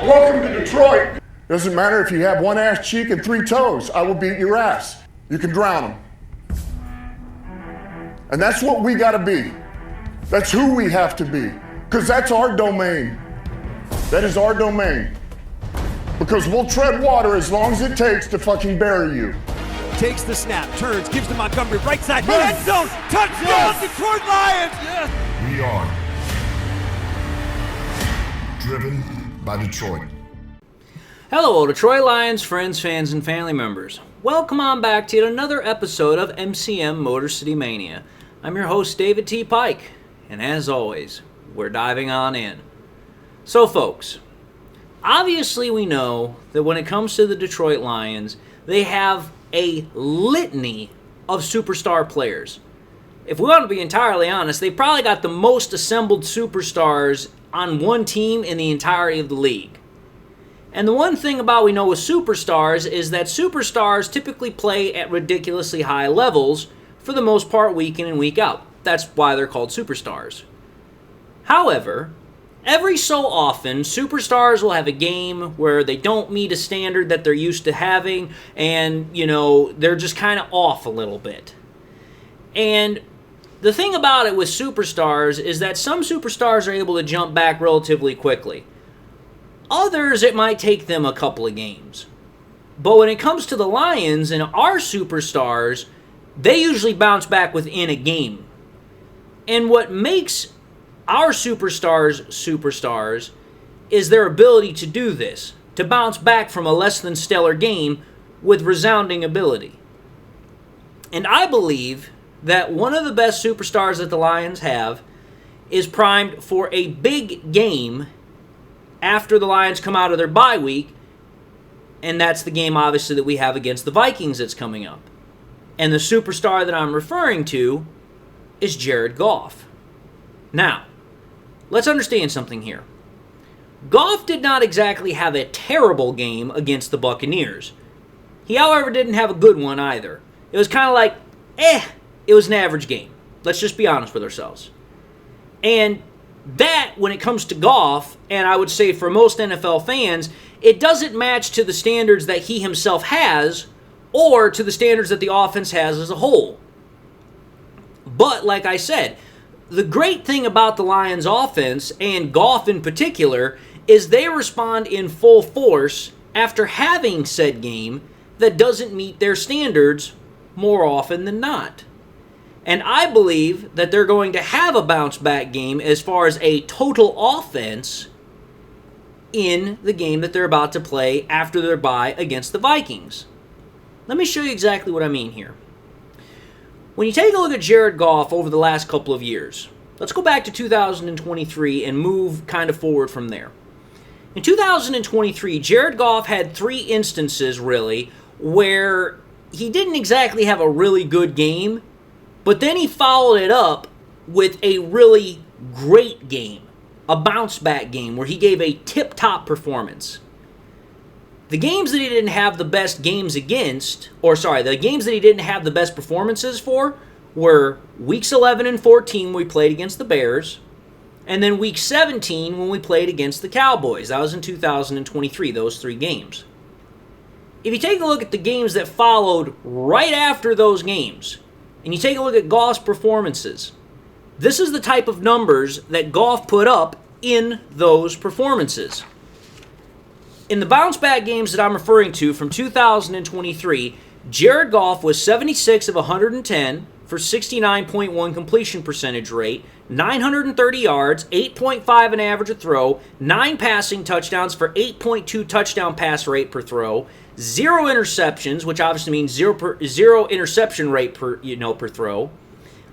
Welcome to Detroit. Doesn't matter if you have one ass cheek and three toes. I will beat your ass. You can drown them. And that's what we gotta be. That's who we have to be. Because that's our domain. That is our domain. Because we'll tread water as long as it takes to fucking bury you. Takes the snap, turns, gives to Montgomery, right side, end zone, touchdown, Detroit Lions! Yes. We are driven by Detroit. Hello, Detroit Lions friends, fans, and family members. Welcome on back to yet another episode of MCM Motor City Mania. I'm your host, David T. Pike, and as always, we're diving on in. So, folks, obviously we know that when it comes to the Detroit Lions, they have a litany of superstar players. If we want to be entirely honest, they probably got the most assembled superstars on one team in the entirety of the league. And the one thing about we know with superstars is that superstars typically play at ridiculously high levels for the most part week in and week out. That's why they're called superstars. However, every so often, superstars will have a game where they don't meet a standard that they're used to having, and, they're just kind of off a little bit. And the thing about it with superstars is that some superstars are able to jump back relatively quickly. Others, it might take them a couple of games. But when it comes to the Lions and our superstars, they usually bounce back within a game. And what makes our superstars is their ability to do this, to bounce back from a less than stellar game with resounding ability. And I believe that one of the best superstars that the Lions have is primed for a big game after the Lions come out of their bye week, and that's the game obviously that we have against the Vikings that's coming up. And the superstar that I'm referring to is Jared Goff. Now, let's understand something here. Goff did not exactly have a terrible game against the Buccaneers. He, however, didn't have a good one either. It was kind of like, it was an average game. Let's just be honest with ourselves. And that, when it comes to Goff, and I would say for most NFL fans, it doesn't match to the standards that he himself has or to the standards that the offense has as a whole. But, like I said, the great thing about the Lions offense, and Goff in particular, is they respond in full force after having said game that doesn't meet their standards more often than not. And I believe that they're going to have a bounce-back game as far as a total offense in the game that they're about to play after their bye against the Vikings. Let me show you exactly what I mean here. When you take a look at Jared Goff over the last couple of years, let's go back to 2023 and move kind of forward from there. In 2023, Jared Goff had 3 instances, really, where he didn't exactly have a really good game, but then he followed it up with a really great game, a bounce-back game where he gave a tip-top performance. The games that he didn't have the best games against, the games that he didn't have the best performances for were weeks 11 and 14 when we played against the Bears, and then week 17 when we played against the Cowboys. That was in 2023, those 3 games. If you take a look at the games that followed right after those games, and you take a look at Goff's performances, this is the type of numbers that Goff put up in those performances. In the bounce-back games that I'm referring to from 2023, Jared Goff was 76 of 110 for 69.1 completion percentage rate, 930 yards, 8.5 an average a throw, 9 passing touchdowns for 8.2 touchdown pass rate per throw, 0 interceptions, which obviously means zero interception rate per throw,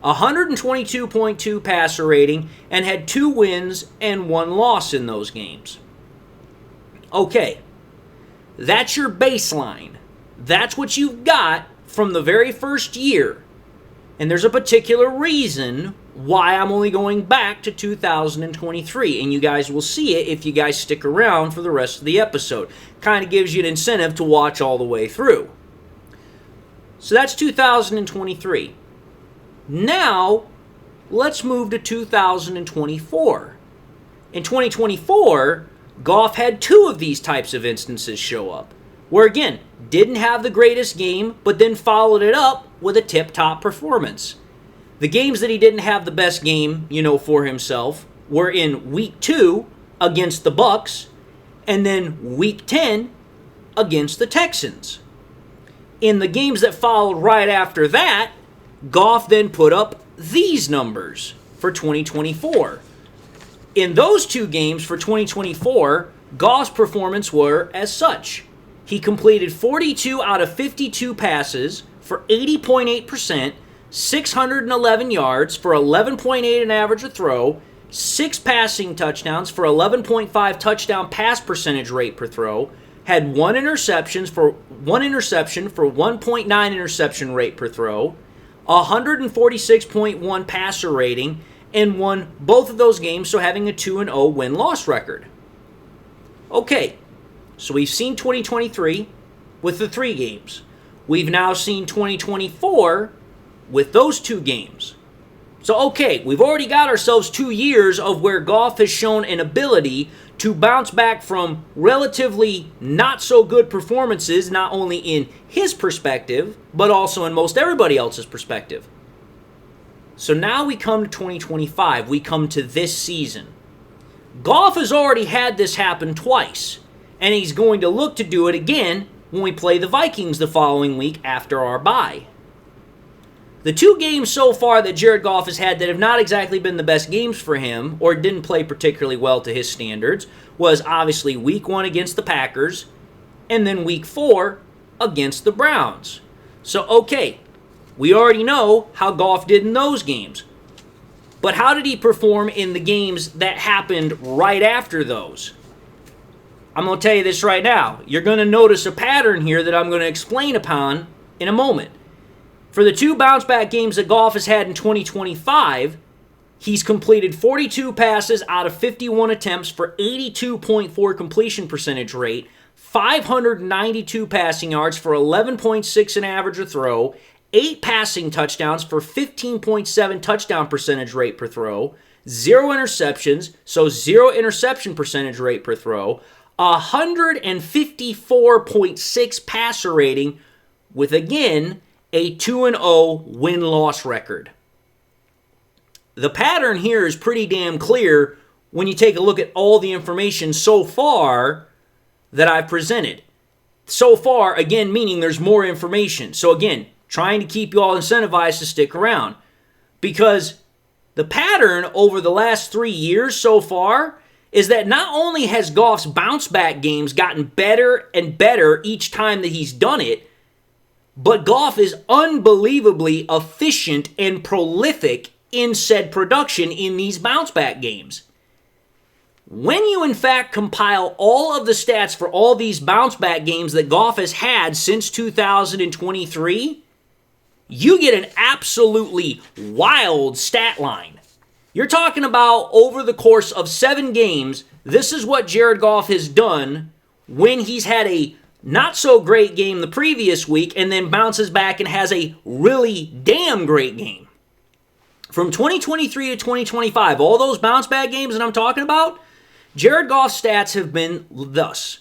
122.2 passer rating, and had 2 wins and 1 loss in those games. Okay, that's your baseline. That's what you've got from the very first year. And there's a particular reason why I'm only going back to 2023. And you guys will see it if you guys stick around for the rest of the episode. Kind of gives you an incentive to watch all the way through. So that's 2023. Now, let's move to 2024. In 2024, Goff had 2 of these types of instances show up, where again, didn't have the greatest game, but then followed it up with a tip-top performance. The games that he didn't have the best game, for himself, were in Week 2 against the Bucs, and then Week 10 against the Texans. In the games that followed right after that, Goff then put up these numbers for 2024. In those 2 games for 2024, Goff's performance were as such. He completed 42 out of 52 passes for 80.8%, 611 yards for 11.8 an average a throw, 6 passing touchdowns for 11.5 touchdown pass percentage rate per throw, had 1 interception for 1.9 interception rate per throw, 146.1 passer rating, and won both of those games, so having a 2-0 win-loss record. Okay, so we've seen 2023 with the 3 games. We've now seen 2024 with those 2 games. So okay, we've already got ourselves 2 years of where Goff has shown an ability to bounce back from relatively not so good performances, not only in his perspective, but also in most everybody else's perspective. So now we come to 2025, we come to this season. Goff has already had this happen twice, and he's going to look to do it again when we play the Vikings the following week after our bye. The 2 games so far that Jared Goff has had that have not exactly been the best games for him, or didn't play particularly well to his standards, was obviously Week 1 against the Packers, and then Week 4 against the Browns. So okay, we already know how Goff did in those games. But how did he perform in the games that happened right after those? I'm going to tell you this right now. You're going to notice a pattern here that I'm going to explain upon in a moment. For the 2 bounce-back games that Goff has had in 2025, he's completed 42 passes out of 51 attempts for 82.4 completion percentage rate, 592 passing yards for 11.6 an average a throw, 8 passing touchdowns for 15.7 touchdown percentage rate per throw, 0 interceptions, so 0 interception percentage rate per throw, 154.6 passer rating with, again, a 2-0 win-loss record. The pattern here is pretty damn clear when you take a look at all the information so far that I've presented. So far, again, meaning there's more information. So again, trying to keep you all incentivized to stick around. Because the pattern over the last 3 years so far is that not only has Goff's bounce-back games gotten better and better each time that he's done it, but Goff is unbelievably efficient and prolific in said production in these bounce-back games. When you in fact compile all of the stats for all these bounce-back games that Goff has had since 2023, you get an absolutely wild stat line. You're talking about over the course of 7 games, this is what Jared Goff has done when he's had a not so great game the previous week and then bounces back and has a really damn great game. From 2023 to 2025, all those bounce back games that I'm talking about, Jared Goff's stats have been thus: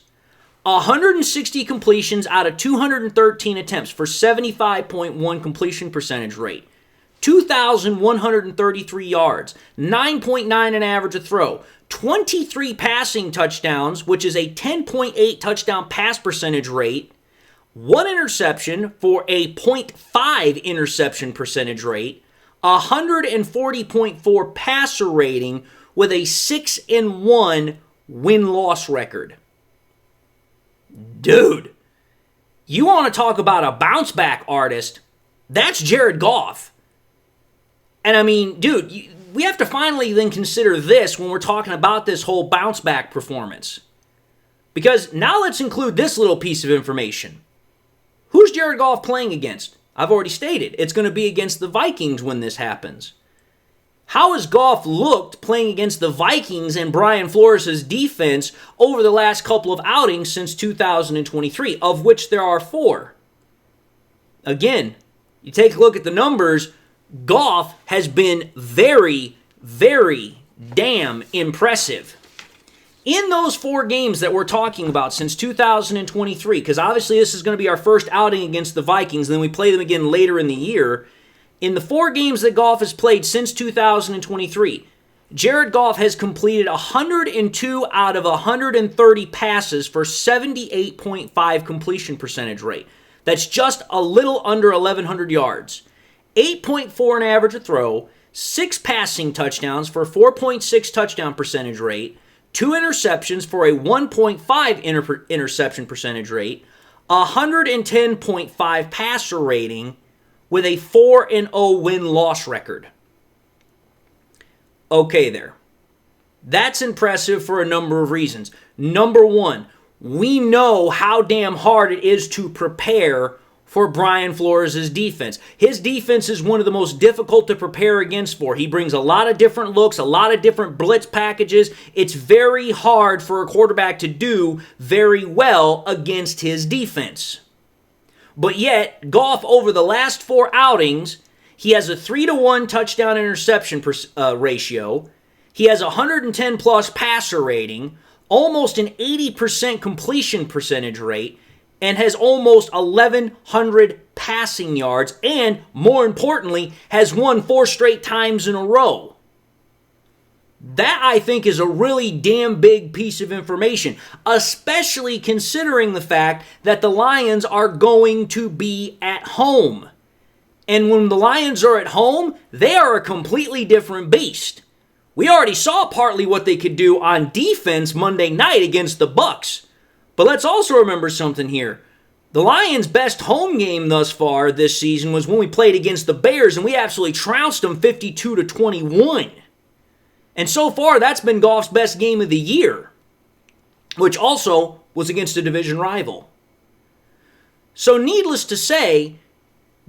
160 completions out of 213 attempts for 75.1 completion percentage rate, 2,133 yards, 9.9 an average a throw, 23 passing touchdowns, which is a 10.8 touchdown pass percentage rate, 1 interception for a 0.5 interception percentage rate, 140.4 passer rating with a 6-1 win-loss record. Dude, you want to talk about a bounce-back artist? That's Jared Goff. And I mean, dude, we have to finally then consider this when we're talking about this whole bounce-back performance. Because now let's include this little piece of information. Who's Jared Goff playing against? I've already stated, it's going to be against the Vikings when this happens. How has Goff looked playing against the Vikings and Brian Flores' defense over the last couple of outings since 2023, of which there are 4? Again, you take a look at the numbers, Goff has been very, very damn impressive. In those 4 games that we're talking about since 2023, because obviously this is going to be our first outing against the Vikings, and then we play them again later in the year. In the 4 games that Goff has played since 2023, Jared Goff has completed 102 out of 130 passes for 78.5 completion percentage rate. That's just a little under 1,100 yards. 8.4 an average a throw, 6 passing touchdowns for a 4.6 touchdown percentage rate, 2 interceptions for a 1.5 interception percentage rate, 110.5 passer rating, with a 4-0 win-loss record. Okay there. That's impressive for a number of reasons. Number one, we know how damn hard it is to prepare for Brian Flores' defense. His defense is one of the most difficult to prepare against for. He brings a lot of different looks, a lot of different blitz packages. It's very hard for a quarterback to do very well against his defense. But yet, Goff, over the last 4 outings, he has a 3-to-1 touchdown interception ratio. He has 110 plus passer rating, almost an 80% completion percentage rate, and has almost 1,100 passing yards, and more importantly, has won 4 straight times in a row. That, I think, is a really damn big piece of information, especially considering the fact that the Lions are going to be at home. And when the Lions are at home, they are a completely different beast. We already saw partly what they could do on defense Monday night against the Bucs. But let's also remember something here. The Lions' best home game thus far this season was when we played against the Bears, and we absolutely trounced them 52-21. And so far, that's been Goff's best game of the year, which also was against a division rival. So needless to say,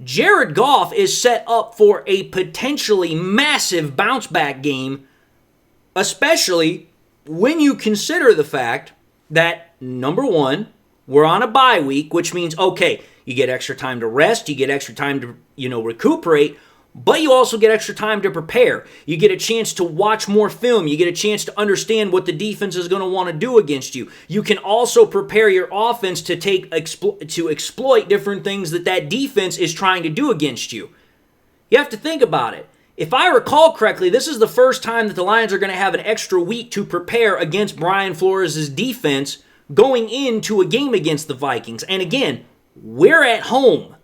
Jared Goff is set up for a potentially massive bounce-back game, especially when you consider the fact that, number one, we're on a bye week, which means, okay, you get extra time to rest, you get extra time to, recuperate, but you also get extra time to prepare. You get a chance to watch more film. You get a chance to understand what the defense is going to want to do against you. You can also prepare your offense to exploit different things that defense is trying to do against you. You have to think about it. If I recall correctly, this is the first time that the Lions are going to have an extra week to prepare against Brian Flores' defense going into a game against the Vikings. And again, we're at home.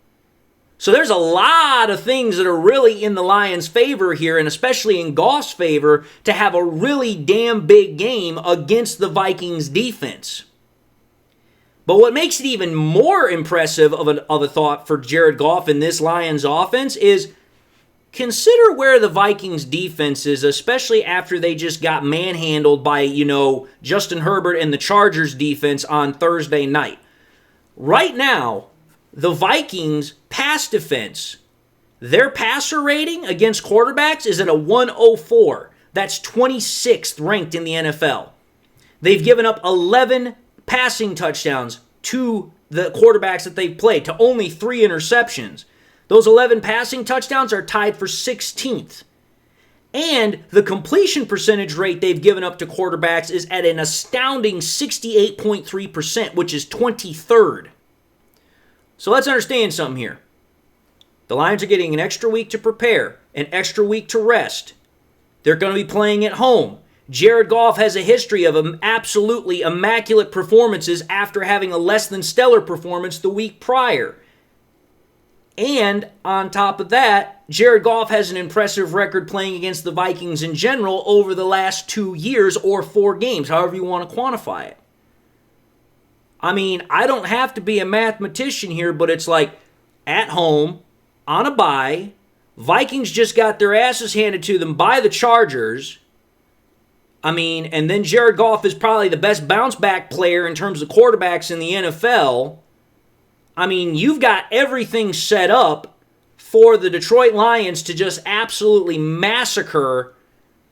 So there's a lot of things that are really in the Lions' favor here, and especially in Goff's favor, to have a really damn big game against the Vikings defense. But what makes it even more impressive of a thought for Jared Goff in this Lions offense is consider where the Vikings defense is, especially after they just got manhandled by, Justin Herbert and the Chargers defense on Thursday night. Right now, the Vikings pass defense, their passer rating against quarterbacks is at a 104. That's 26th ranked in the NFL. They've given up 11 passing touchdowns to the quarterbacks that they've played, to only 3 interceptions. Those 11 passing touchdowns are tied for 16th. And the completion percentage rate they've given up to quarterbacks is at an astounding 68.3%, which is 23rd. So let's understand something here. The Lions are getting an extra week to prepare, an extra week to rest. They're going to be playing at home. Jared Goff has a history of absolutely immaculate performances after having a less than stellar performance the week prior. And on top of that, Jared Goff has an impressive record playing against the Vikings in general over the last 2 years or 4 games, however you want to quantify it. I mean, I don't have to be a mathematician here, but it's like at home, on a bye, Vikings just got their asses handed to them by the Chargers. I mean, and then Jared Goff is probably the best bounce-back player in terms of quarterbacks in the NFL. I mean, you've got everything set up for the Detroit Lions to just absolutely massacre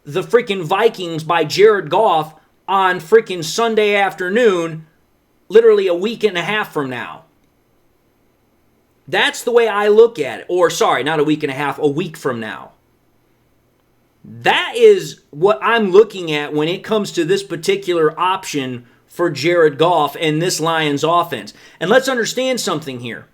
the freaking Vikings by Jared Goff on freaking Sunday afternoon, literally a week and a half from now. That's the way I look at it. Or, sorry, not a week and a half, a week from now. That is what I'm looking at when it comes to this particular option for Jared Goff and this Lions offense. And let's understand something here.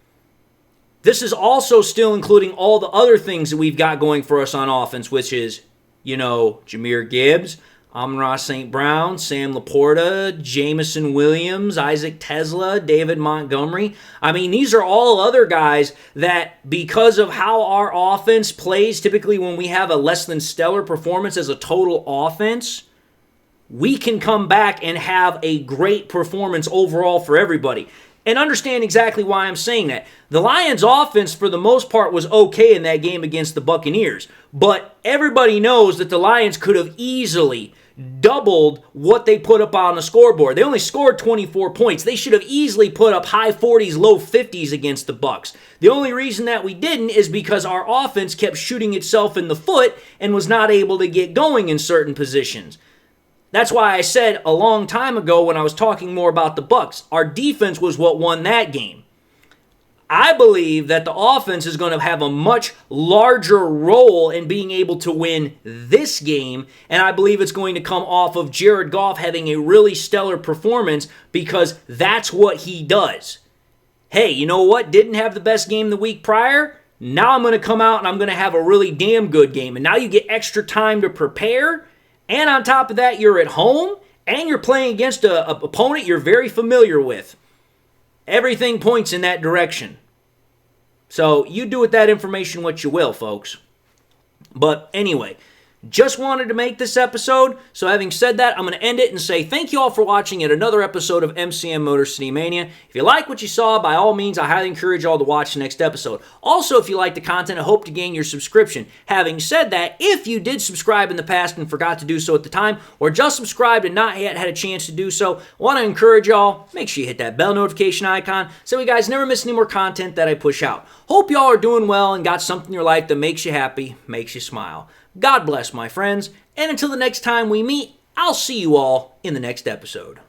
This is also still including all the other things that we've got going for us on offense, which is, Jahmyr Gibbs, Amon-Ra St. Brown, Sam Laporta, Jamison Williams, Isaac Tesla, David Montgomery. I mean, these are all other guys that, because of how our offense plays, typically when we have a less than stellar performance as a total offense, we can come back and have a great performance overall for everybody. And understand exactly why I'm saying that. The Lions' offense, for the most part, was okay in that game against the Buccaneers. But everybody knows that the Lions could have easily doubled what they put up on the scoreboard. They only scored 24 points. They should have easily put up high 40s, low 50s against the Bucs. The only reason that we didn't is because our offense kept shooting itself in the foot and was not able to get going in certain positions. That's why I said a long time ago when I was talking more about the Bucs, our defense was what won that game. I believe that the offense is going to have a much larger role in being able to win this game, and I believe it's going to come off of Jared Goff having a really stellar performance because that's what he does. Hey, you know what? Didn't have the best game the week prior? Now I'm going to come out and I'm going to have a really damn good game, and now you get extra time to prepare. And on top of that, you're at home, and you're playing against an opponent you're very familiar with. Everything points in that direction. So you do with that information what you will, folks. But anyway, just wanted to make this episode. So having said that, I'm going to end it and say thank you all for watching yet another episode of MCM Motor City Mania. If you like what you saw, by all means, I highly encourage you all to watch the next episode. Also, if you like the content, I hope to gain your subscription. Having said that, if you did subscribe in the past and forgot to do so at the time, or just subscribed and not yet had a chance to do so, I want to encourage y'all, make sure you hit that bell notification icon so you guys never miss any more content that I push out. Hope y'all are doing well and got something in your life that makes you happy, makes you smile. God bless, my friends, and until the next time we meet, I'll see you all in the next episode.